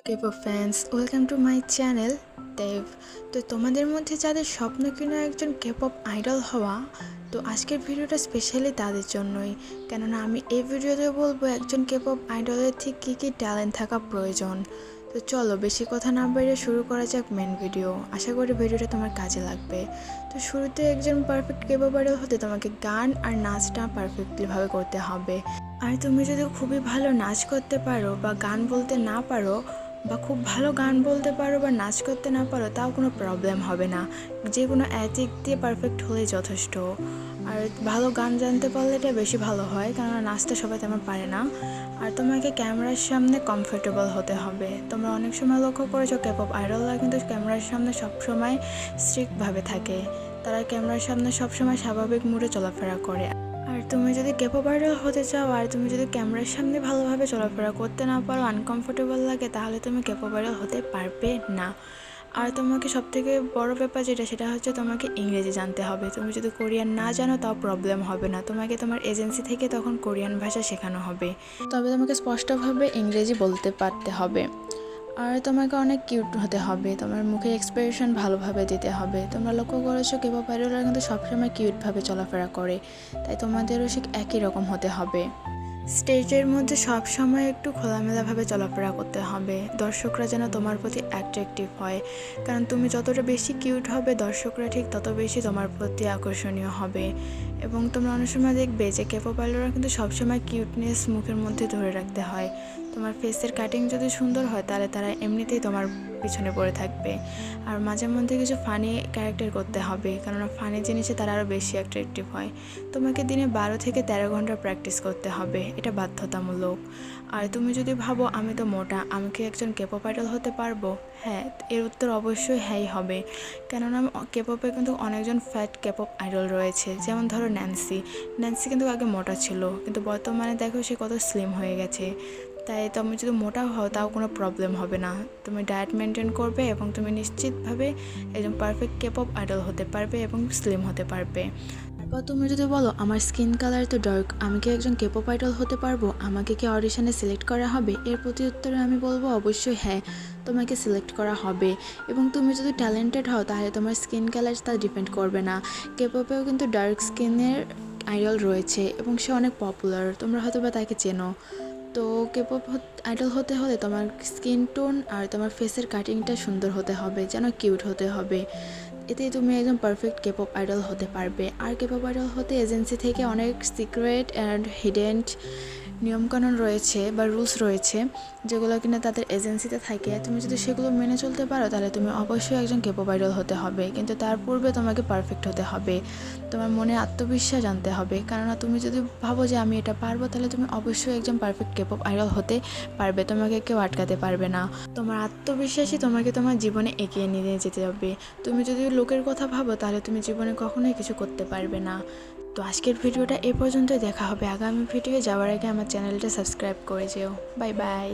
K-pop fans, welcome to my channel Dev. তো তোমাদের মধ্যে যাদের স্বপ্ন কিনা একজন K-pop আইডল হওয়া, তো আজকের ভিডিওটা স্পেশালি তাদের জন্যই। কেননা আমি এই ভিডিওতে বলবো একজন K-pop আইডলের ঠিক কী কী ট্যালেন্ট থাকা প্রয়োজন। তো চলো বেশি কথা না বাইরে শুরু করা যাক মেন ভিডিও। আশা করি ভিডিওটা তোমার কাজে লাগবে। তো শুরুতে একজন পারফেক্ট K-pop আইডল হতে তোমাকে গান আর নাচটা পারফেক্টলিভাবে করতে হবে। আর তুমি যদি খুবই ভালো নাচ করতে পারো বা গান বলতে না পারো, বা খুব ভালো গান বলতে পারো বা নাচ করতে না পারো, তাও কোনো প্রবলেম হবে না। যে কোনো অ্যাটিক দিয়ে পারফেক্ট হলেই যথেষ্ট। আর ভালো গান জানতে পারলে এটা বেশি ভালো হয়, কেননা নাচটা সবাই তেমন পারে না। আর তোমাকে ক্যামেরার সামনে কমফোর্টেবল হতে হবে। তোমরা অনেক সময় লক্ষ্য করেছো K-pop আইডলরা কিন্তু ক্যামেরার সামনে সবসময় স্ট্রিক্টভাবে থাকে। তারা ক্যামেরার সামনে সবসময় স্বাভাবিক মুডে চলাফেরা করে। আর তুমি যদি K-pop আইডল হতে চাও আর তুমি যদি ক্যামেরার সামনে ভালোভাবে চলাফেরা করতে না পারো, আনকমফোর্টেবল লাগে, তাহলে তুমি K-pop আইডল হতে পারবে না। আর তোমাকে সবথেকে বড় ব্যাপার সেটা হচ্ছে তোমাকে ইংরেজি জানতে হবে। তুমি যদি কোরিয়ান না জানো তাও প্রবলেম হবে না, তোমাকে তোমার এজেন্সি থেকে তখন কোরিয়ান ভাষা শেখানো হবে। তবে তোমাকে স্পষ্টভাবে ইংরেজি বলতে পারতে হবে। আর তোমাকে অনেক কিউট হতে হবে, তোমার মুখে এক্সপ্রেশন ভালোভাবে দিতে হবে। তোমরা লক্ষ্য করেছো K-pop আইডলরা কিন্তু সবসময় কিউটভাবে চলাফেরা করে, তাই তোমাদেরও ঠিক একই রকম হতে হবে। স্টেজের মধ্যে সবসময় একটু খোলামেলাভাবে চলাফেরা করতে হবে, দর্শকরা যেন তোমার প্রতি অ্যাট্রাকটিভ হয়। কারণ তুমি যতটা বেশি কিউট হবে, দর্শকরা ঠিক তত বেশি তোমার প্রতি আকর্ষণীয় হবে। এবং তোমরা অনেক সময় দেখবে যে K-pop আইডলরা কিন্তু সবসময় কিউটনেস মুখের মধ্যে ধরে রাখতে হয়। তোমার ফেসের কাটিং যদি সুন্দর হয় তাহলে তারা এমনিতেই তোমার পিছনে পড়ে থাকবে। আর মাঝে মধ্যে কিছু ফানি ক্যারেক্টার করতে হবে, কেননা ফানি জিনিসে তারা আরও বেশি অ্যাট্রাকটিভ হয়। তোমাকে দিনে 12 থেকে 13 ঘন্টা প্র্যাকটিস করতে হবে, এটা বাধ্যতামূলক। আর তুমি যদি ভাবো আমি তো মোটা, আমি কি একজন K-pop আইডল হতে পারবো? হ্যাঁ, এর উত্তর অবশ্যই হ্যাঁই হবে। কেননা K-popে কিন্তু অনেকজন ফ্যাট K-pop আইডল রয়েছে। যেমন ধরো ন্যান্সি কিন্তু আগে মোটা ছিল, কিন্তু বর্তমানে দেখো সে কত স্লিম হয়ে গেছে। তাই তুমি যদি মোটা হও তাও কোনো প্রবলেম হবে না। তুমি ডায়েট মেনটেন করবে এবং তুমি নিশ্চিতভাবে একজন পারফেক্ট K-pop আইডল হতে পারবে এবং স্লিম হতে পারবে। তারপর তুমি যদি বলো আমার স্কিন কালার তো ডার্ক, আমি কি একজন K-pop আইডল হতে পারবো? আমাকে কি অডিশনে সিলেক্ট করা হবে? এর প্রতি উত্তরে আমি বলবো অবশ্যই হ্যাঁ, তোমাকে সিলেক্ট করা হবে। এবং তুমি যদি ট্যালেন্টেড হও তাহলে তোমার স্কিন কালার তা ডিপেন্ড করবে না। K-popেও কিন্তু ডার্ক স্কিনের আইডল রয়েছে এবং সে অনেক পপুলার, তোমরা হয়তো বা তাকে চেনো। তো K-pop আইডল হতে হলে তোমার স্কিন টোন আর তোমার ফেসের কাটিংটা সুন্দর হতে হবে, যেন কিউট হতে হবে। এতেই তুমি একজন পারফেক্ট K-pop আইডল হতে পারবে। আর K-pop আইডল হতে এজেন্সি থেকে অনেক সিক্রেট অ্যান্ড হিডেন নিয়মকানুন রয়েছে বা রুলস রয়েছে, যেগুলো কিনা তাদের এজেন্সিতে থাকে। তুমি যদি সেগুলো মেনে চলতে পারো তাহলে তুমি অবশ্যই একজন K-pop আইডল হতে হবে। কিন্তু তার পূর্বে তোমাকে পারফেক্ট হতে হবে, তোমার মনে আত্মবিশ্বাস আনতে হবে। কেননা তুমি যদি ভাবো যে আমি এটা পারবো, তাহলে তুমি অবশ্যই একজন পারফেক্ট K-pop আইডল হতে পারবে, তোমাকে কেউ আটকাতে পারবে না। তোমার আত্মবিশ্বাসই তোমাকে তোমার জীবনে এগিয়ে নিয়ে যেতে হবে। তুমি যদি লোকের কথা ভাবো তাহলে তুমি জীবনে কখনোই কিছু করতে পারবে না। তো আজকের ভিডিওটা এ পর্যন্তই, দেখা হবে আগামী ভিডিও। যাওয়ার আগে আমার চ্যানেলটা সাবস্ক্রাইব করে যেও। Bye bye.